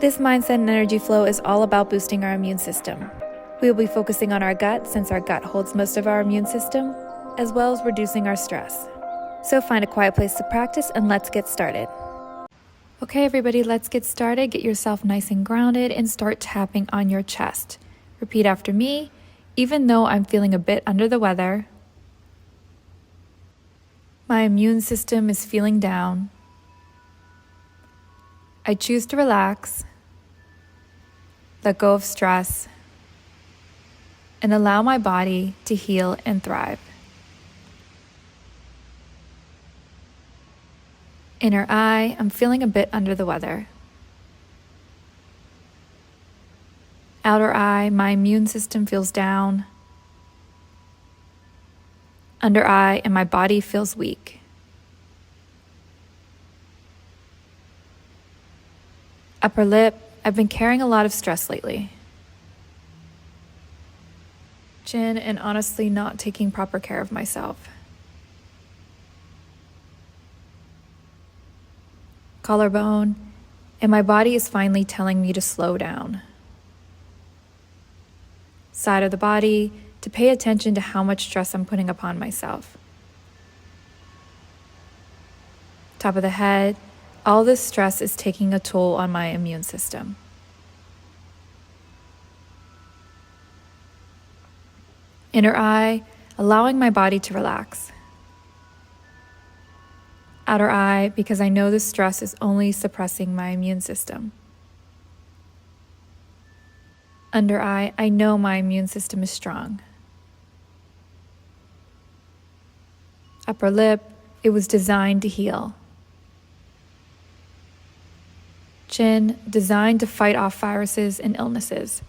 This mindset and energy flow is all about boosting our immune system. We will be focusing on our gut since our gut holds most of our immune system, as well as reducing our stress. So find a quiet place to practice and let's get started. Okay, everybody, let's get started. Get yourself nice and grounded and start tapping on your chest. Repeat after me. Even though I'm feeling a bit under the weather, my immune system is feeling down, I choose to relax, let go of stress, and allow my body to heal and thrive. Inner eye, I'm feeling a bit under the weather. Outer eye, my immune system feels down. Under eye, and my body feels weak. Upper lip, I've been carrying a lot of stress lately. Chin, and honestly not taking proper care of myself. Collarbone, and my body is finally telling me to slow down. Side of the body, to pay attention to how much stress I'm putting upon myself. Top of the head, all this stress is taking a toll on my immune system. Inner eye, allowing my body to relax. Outer eye, because I know this stress is only suppressing my immune system. Under eye, I know my immune system is strong. Upper lip, it was designed to heal. Chin, designed to fight off viruses and illnesses.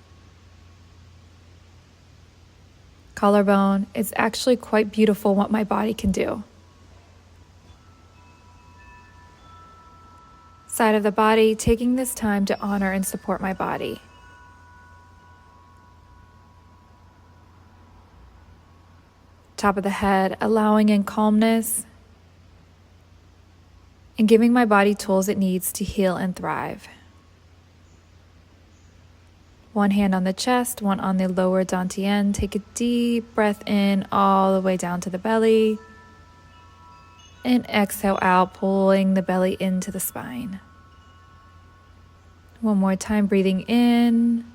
Collarbone, it's actually quite beautiful what my body can do. Side of the body, taking this time to honor and support my body. Top of the head, allowing in calmness and giving my body tools it needs to heal and thrive. One hand on the chest, one on the lower dantian. Take a deep breath in all the way down to the belly. And exhale out, pulling the belly into the spine. One more time, breathing in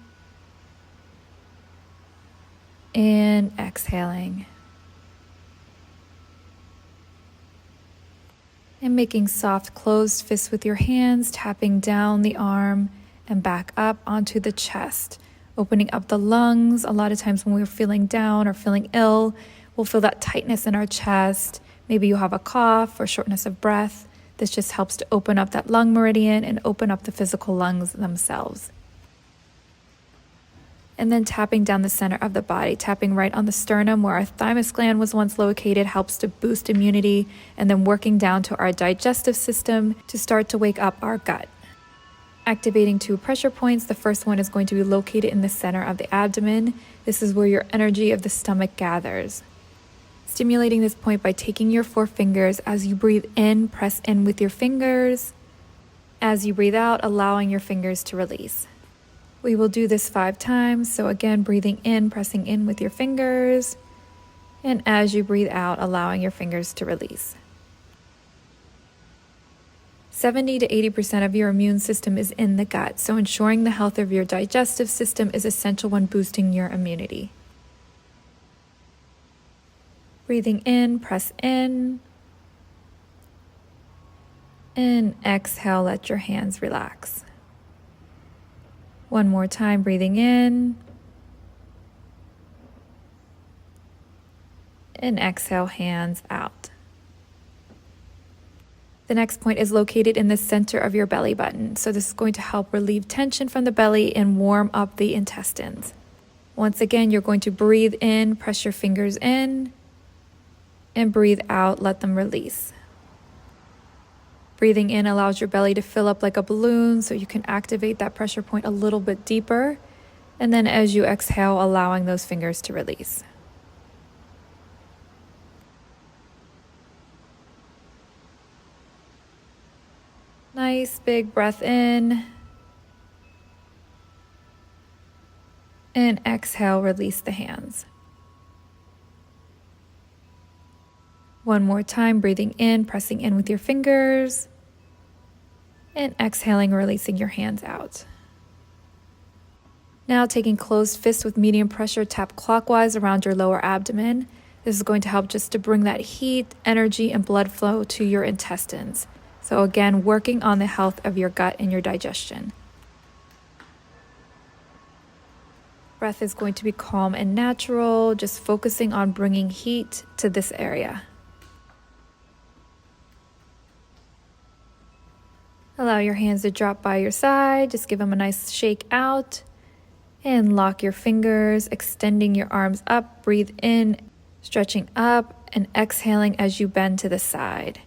and exhaling. And making soft closed fists with your hands, tapping down the arm and back up onto the chest, opening up the lungs. A lot of times when we're feeling down or feeling ill, we'll feel that tightness in our chest. Maybe you have a cough or shortness of breath. This just helps to open up that lung meridian and open up the physical lungs themselves. And then tapping down the center of the body, tapping right on the sternum where our thymus gland was once located, helps to boost immunity, and then working down to our digestive system to start to wake up our gut. Activating 2 pressure points. The first one is going to be located in the center of the abdomen. This is where your energy of the stomach gathers. Stimulating this point by taking your 4 fingers. As you breathe in, press in with your fingers. As you breathe out, allowing your fingers to release. We will do this 5 times. So again, breathing in, pressing in with your fingers. And as you breathe out, allowing your fingers to release. 70 to 80% of your immune system is in the gut. So ensuring the health of your digestive system is essential when boosting your immunity. Breathing in, press in. And exhale, let your hands relax. One more time, breathing in. And exhale, hands out. The next point is located in the center of your belly button. So this is going to help relieve tension from the belly and warm up the intestines. Once again, you're going to breathe in, press your fingers in, and breathe out, let them release. Breathing in allows your belly to fill up like a balloon so you can activate that pressure point a little bit deeper. And then as you exhale, allowing those fingers to release. Nice big breath in And exhale, release the hands. One more time, breathing in, pressing in with your fingers. And exhaling, releasing your hands out. Now taking closed fists with medium pressure, tap clockwise around your lower abdomen. This is going to help just to bring that heat, energy, and blood flow to your intestines. So again, working on the health of your gut and your digestion. Breath is going to be calm and natural, just focusing on bringing heat to this area. Allow your hands to drop by your side, just give them a nice shake out. And lock your fingers, extending your arms up, breathe in, stretching up, and exhaling as you bend to the side.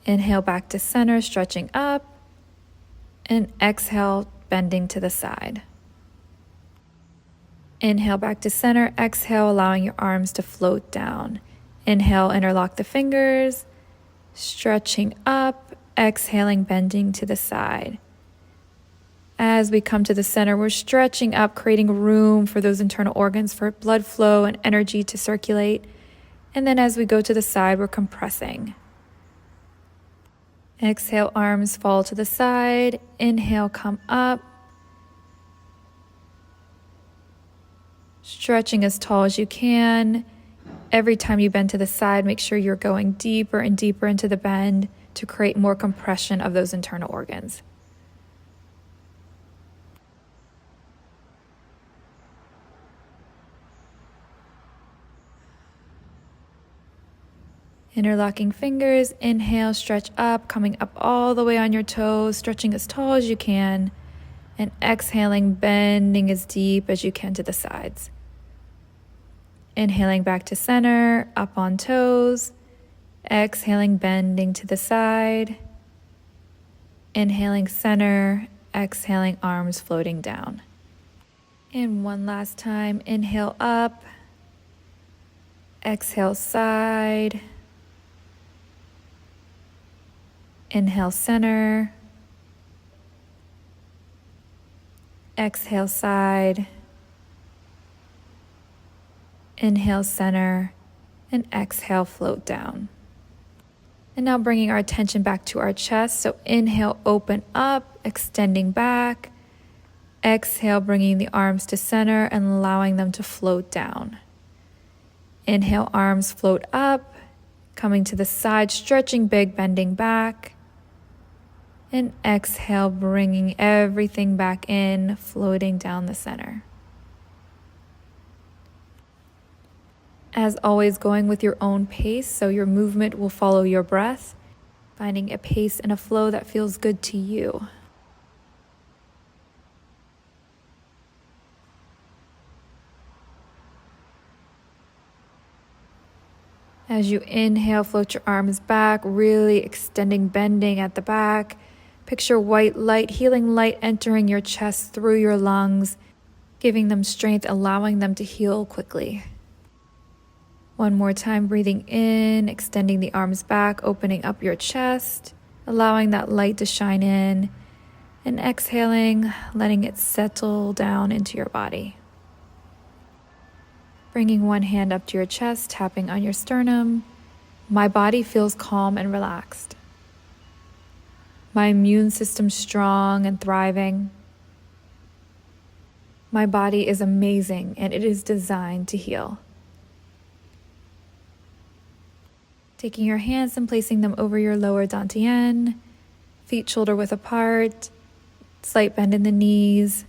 Inhale back to center, stretching up, and exhale, bending to the side. Inhale back to center, exhale, allowing your arms to float down. Inhale, interlock the fingers, stretching up, exhaling, bending to the side. As we come to the center, we're stretching up, creating room for those internal organs for blood flow and energy to circulate. And then as we go to the side, we're compressing. Exhale, arms fall to the side. Inhale, come up. Stretching as tall as you can. Every time you bend to the side, make sure you're going deeper and deeper into the bend to create more compression of those internal organs. Interlocking fingers, inhale, stretch up, coming up all the way on your toes, stretching as tall as you can, and exhaling, bending as deep as you can to the sides. Inhaling back to center, up on toes, exhaling, bending to the side, inhaling center, exhaling, arms floating down. And one last time, inhale up, exhale side, inhale center, exhale side, inhale center, and exhale float down. And now bringing our attention back to our chest. So inhale, open up, extending back. Exhale, bringing the arms to center and allowing them to float down. Inhale, arms float up, coming to the side, stretching big, bending back. And exhale, bringing everything back in, floating down the center. As always, going with your own pace, so your movement will follow your breath, finding a pace and a flow that feels good to you. As you inhale, float your arms back, really extending, bending at the back. Picture white light, healing light entering your chest through your lungs, giving them strength, allowing them to heal quickly. One more time, breathing in, extending the arms back, opening up your chest, allowing that light to shine in, and exhaling, letting it settle down into your body. Bringing one hand up to your chest, tapping on your sternum. My body feels calm and relaxed. My immune system strong and thriving. My body is amazing and it is designed to heal. Taking your hands and placing them over your lower dantian, feet shoulder width apart, slight bend in the knees,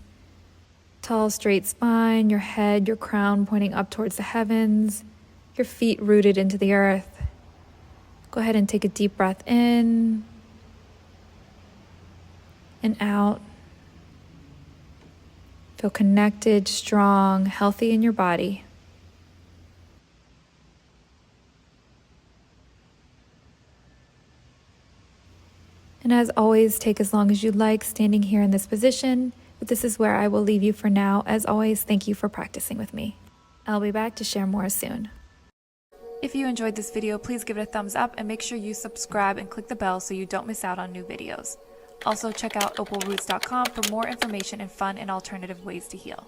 tall straight spine, your head, your crown pointing up towards the heavens, your feet rooted into the earth. Go ahead and take a deep breath in and out. Feel connected, strong, healthy in your body. And as always, take as long as you like standing here in this position, but this is where I will leave you for now. As always, thank you for practicing with me. I'll be back to share more soon. If you enjoyed this video, please give it a thumbs up and make sure you subscribe and click the bell so you don't miss out on new videos. Also check out opalroots.com for more information and fun and alternative ways to heal.